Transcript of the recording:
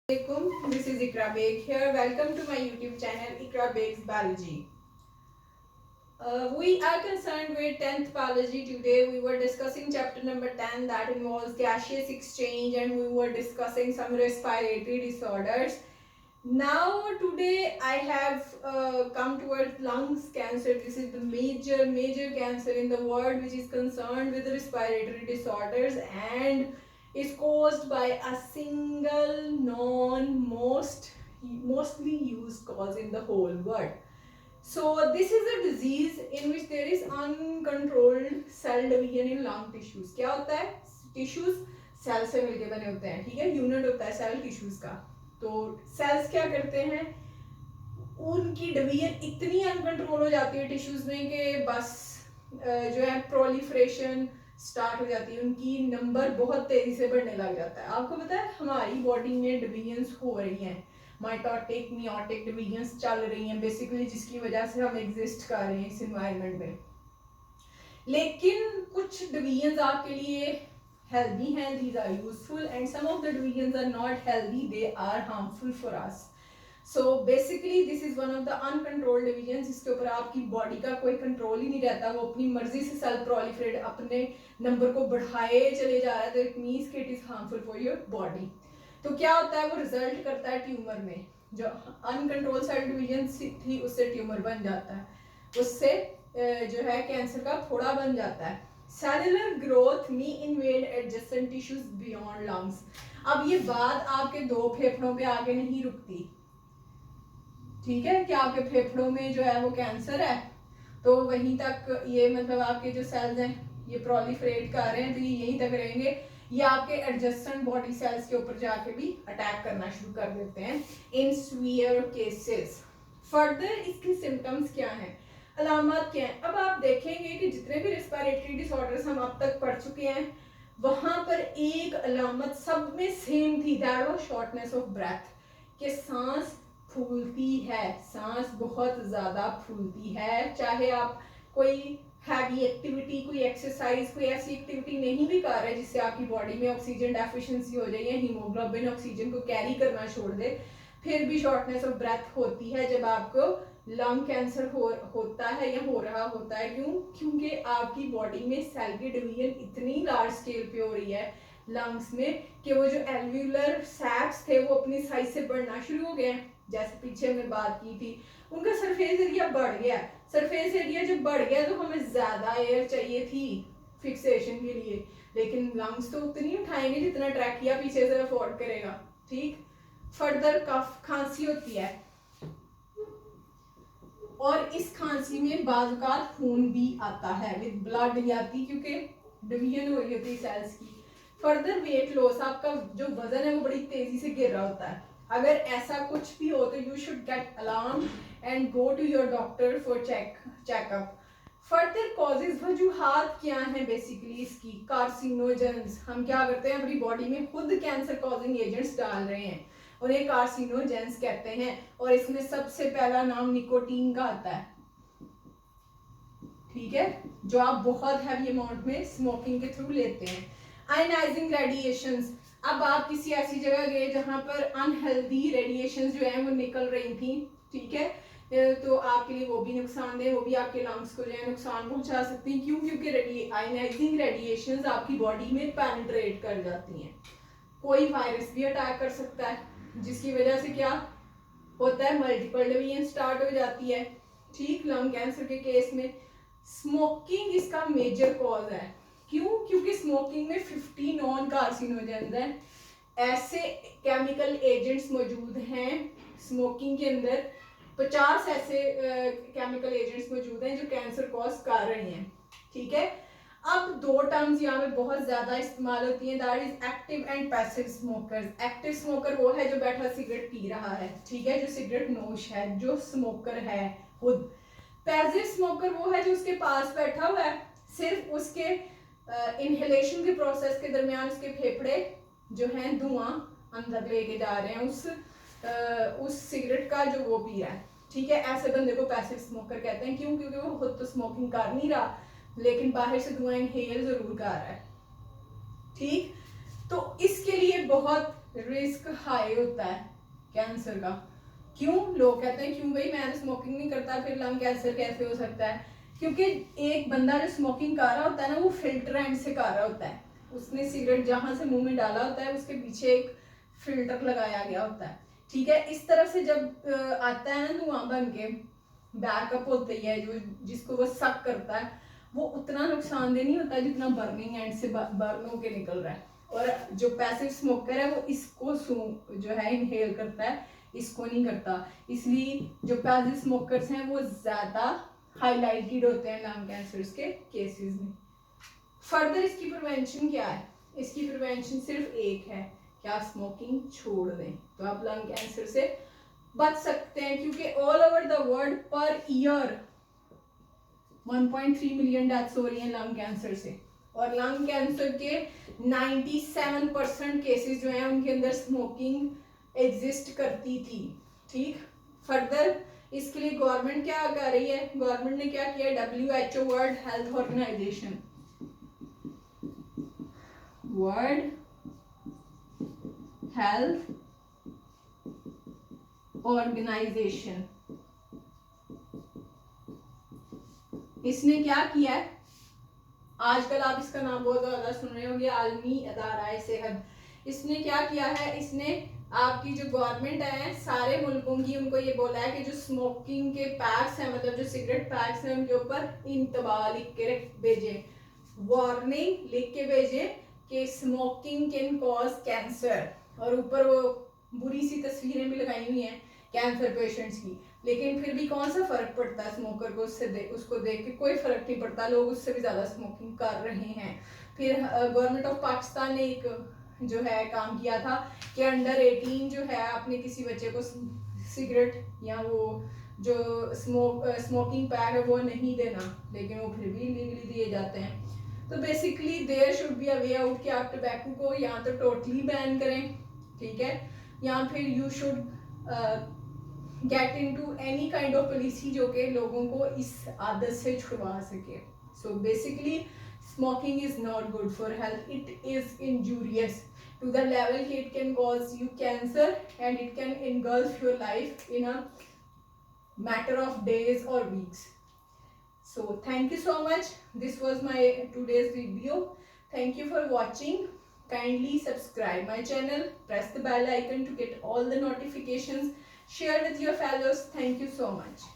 Assalamualaikum. This is Ikra Beg here. Welcome to my YouTube channel Ikra Beg's Biology. We are concerned with 10th biology today. We were discussing chapter number 10 that involves gaseous exchange, and we were discussing some respiratory disorders. Now today I have come towards lungs cancer. This is the major cancer in the world which is concerned with respiratory disorders and is caused by a single mostly used cause in the whole world. So this is a disease in which there is uncontrolled cell division in lung tissues. क्या होता है? Tissues cell से मिलके बने होते हैं, ठीक है, यूनिट होता है सेल टिश्यूज का. तो सेल्स क्या करते हैं, उनकी डिवीजन इतनी अनकंट्रोल हो जाती है टिश्यूज में कि बस जो है प्रोलिफरेशन स्टार्ट हो जाती है, उनकी नंबर बहुत तेजी से बढ़ने लग जाता है. आपको पता है हमारी बॉडी में डिवीजन्स हो रही हैं, माइटोटिक मियोटिक डिवीजन्स चल रही हैं बेसिकली, जिसकी वजह से हम एग्जिस्ट कर रहे हैं इस एनवायरनमेंट में. लेकिन कुछ डिवीजन्स आपके लिए healthy हैं, these are useful, and some of the divisions are not healthy, they are harmful for us. So basically this is one of the uncontrolled divisions जिसके ऊपर आपकी बॉडी का कोई कंट्रोल ही नहीं रहता, वो अपनी मर्जी से सेल प्रोलिफरेट अपने नंबर को बढ़ाए चले जा रहा है. तो इट मीन्स कि it is harmful for your body. तो क्या होता है, वो रिजल्ट करता है ट्यूमर में. जो अनकंट्रोल सेल डिवीजन थी उससे ट्यूमर बन जाता है, उससे जो है कैंसर का फोड़ा बन जाता है. सेलुलर ग्रोथ में invade adjacent tissues beyond lungs. अब ये बात आपके दो फेफड़ों पे आगे नहीं रुकती, ठीक है, कि आपके फेफड़ों में जो है वो कैंसर है तो वहीं तक ये मतलब आपके जो सेल्स हैं ये प्रोलिफरेट कर रहे हैं तो ये यहीं तक रहेंगे. ये आपके एडजेसेंट बॉडी सेल्स के ऊपर जाके भी अटैक करना शुरू कर देते हैं इन सीवियर केसेस. फर्दर इसकी सिम्टम्स क्या हैं, अलामत क्या है. अब आप देखेंगे कि जितने भी रेस्पिरेटरी डिसऑर्डर्स हम अब तक पढ़ चुके हैं वहां पर एक अलामत सब में सेम थी, that was shortness of breath, कि सांस फूलती है, सांस बहुत ज्यादा फूलती है. चाहे आप कोई हैवी एक्टिविटी, कोई एक्सरसाइज, कोई ऐसी एक्टिविटी नहीं भी कर रहे जिससे आपकी बॉडी में ऑक्सीजन डेफिशिएंसी हो जाए या हीमोग्लोबिन ऑक्सीजन को कैरी करना छोड़ दे, फिर भी शॉर्टनेस ऑफ ब्रेथ होती है जब आपको लंग कैंसर होता है या हो रहा होता है. क्यों? क्योंकि आपकी बॉडी में सेल की डिवीजन इतनी लार्ज स्केल पे हो रही है लंग्स में कि वो जो एल्व्यूलर सैक्स थे वो अपनी साइज से बढ़ना शुरू हो गए हैं. जैसे पीछे हमने बात की थी, उनका सरफेस एरिया बढ़ गया. सरफेस एरिया जब बढ़ गया तो हमें ज्यादा एयर चाहिए थी फिक्सेशन के लिए, लेकिन लंग्स तो उतनी उठाएंगे जितना ट्रैकिया पीछे से अफोर्ड करेगा. ठीक. फर्दर कफ, खांसी होती है और इस खांसी में बाज़-औक़ात खून भी आता है, विद ब्लड आती, क्योंकि डिवीजन हो रही होती है सेल्स की. फर्दर वेट लॉस, आपका जो वजन है वो बड़ी तेजी से गिर रहा होता है. अगर ऐसा कुछ भी हो तो you should get alarm and go to your doctor for checkup. Further causes, वजूहात क्या हैं बेसिकली इसकी, कार्सिनोजेंस. हम क्या करते हैं, अपनी बॉडी में खुद कैंसर कॉजिंग एजेंट्स डाल रहे हैं, उन्हें कार्सिनोजेंस कहते हैं. और इसमें सबसे पहला नाम निकोटीन का आता है, ठीक है, जो आप बहुत हैवी अमाउंट में स्मोकिंग के थ्रू लेते हैं. आयनाइजिंग रेडिएशंस, अब आप किसी ऐसी जगह गए जहां पर अनहेल्दी रेडिएशंस जो है वो निकल रही थी, ठीक है, तो आपके लिए वो भी नुकसानदेह, वो भी आपके लंग्स को जो है नुकसान पहुंचा सकती हैं. क्यों? क्योंकि आयनाइजिंग रेडिएशंस आपकी बॉडी में पेनिट्रेट कर जाती हैं. कोई वायरस भी अटैक कर सकता है जिसकी वजह से क्या होता है, मल्टीपल डिवीजन स्टार्ट हो जाती है. ठीक. लंग कैंसर के केस में स्मोकिंग इसका मेजर कॉज है. क्यों? क्योंकि स्मोकिंग में 50 नॉन कार्सिनोजेंस हैं, ऐसे केमिकल एजेंट्स मौजूद हैं स्मोकिंग के अंदर. 50 ऐसे केमिकल एजेंट्स मौजूद हैं जो कैंसर कॉज कर रहे हैं. ठीक है. अब दो टर्म्स यहाँ पे बहुत ज्यादा इस्तेमाल होती हैं, that is active and passive smokers. Active smoker वो है जो बैठा सिगरेट पी रहा है, ठीक है, जो सिगरेट नोश है, जो स्मोकर है खुद. पैसिव स्मोकर वो है जो उसके पास बैठा हुआ है, सिर्फ उसके इनहेलेशन के प्रोसेस के दरमियान उसके फेफड़े जो हैं धुआं अंदर लेके जा रहे हैं उस सिगरेट का जो वो पी रहा है. ठीक है. ऐसे बंदे को पैसिव स्मोकर कहते हैं. क्यों? क्योंकि वो खुद तो स्मोकिंग कर नहीं रहा लेकिन बाहर से धुआं इनहेल जरूर कर रहा है. ठीक. तो इसके लिए बहुत रिस्क हाई होता है कैंसर का। क्यों? लोग कहते हैं क्यों भाई मैं तो स्मोकिंग नहीं करता फिर लंग कैंसर कैसे हो सकता है? क्योंकि एक बंदा जो स्मोकिंग कर रहा होता है ना वो फिल्टर एंड से कर रहा होता है, उसने सिगरेट जहां से मुंह में डाला होता है उसके पीछे एक फिल्टर लगाया गया होता है, ठीक है। इस तरफ से जब आता है ना धुआं बन के बैकअप होती है जो जिसको वो सक करता है, वो उतना नुकसानदेह नहीं होता जितना बर्निंग एंड से बर्न होके निकल रहा है। और जो पैसिव स्मोकर है वो इसको जो है इनहेल करता है, इसको नहीं करता। इसलिए जो पैसिव स्मोकर्स हैं वो ज्यादा हाईलाइटेड होते हैं लंग कैंसर के केसेस में। फर्दर इसकी प्रिवेंशन क्या है? इसकी प्रिवेंशन सिर्फ एक है कि आप स्मोकिंग छोड़ दें, तो आप लंग कैंसर से बच सकते हैं। क्योंकि all over the world per year 1.3 million deaths हो रही हैं लंग कैंसर से, और लंग कैंसर के 97% केसेस जो हैं उनके अंदर स्मोकिंग एग्जिस्ट करती थी, ठीक। फर्दर इसके लिए गवर्नमेंट क्या कर रही है? गवर्नमेंट ने क्या किया? WHO world health organization, world health organization, इसने क्या किया है? आजकल आप इसका नाम बहुत ज्यादा सुन रहे होंगे, आलमी अदारा सेहत। इसने क्या किया है? इसने आपकी जो गवर्नमेंट है सारे मुल्कों की, उनको ये बोला है कि जो स्मोकिंग के पैक्स हैं, मतलब जो सिगरेट पैक्स हैं, उनके ऊपर इंतबा लिख के भेजे, वार्निंग लिख के भेजे कि स्मोकिंग कैन कॉज कैंसर। और ऊपर वो बुरी सी तस्वीरें भी लगाई हुई हैं कैंसर पेशेंट्स की। लेकिन फिर भी कौन सा फर्क पड़ता है स्मोकर को? उसको देख के कोई फर्क नहीं पड़ता, लोग उससे भी ज्यादा स्मोकिंग कर रहे हैं। फिर गवर्नमेंट ऑफ पाकिस्तान ने एक जो है काम किया था कि अंडर 18 जो है अपने किसी बच्चे को सिगरेट या वो जो स्मोकिंग पैक है वो नहीं देना, लेकिन वो फिर भी लीगली दिए जाते हैं। तो basically there should be a way out कि आप टोबैको को या तो टोटली बैन करें, ठीक है, या फिर you should get into any kind of policy जो कि लोगों को इस आदत से छुड़वा सके। So basically smoking is not good for health. It is injurious to the level it can cause you cancer and it can engulf your life in a matter of days or weeks. So thank you so much. This was my today's video. Thank you for watching. Kindly subscribe my channel, press the bell icon to get all the notifications, share with your fellows. Thank you so much.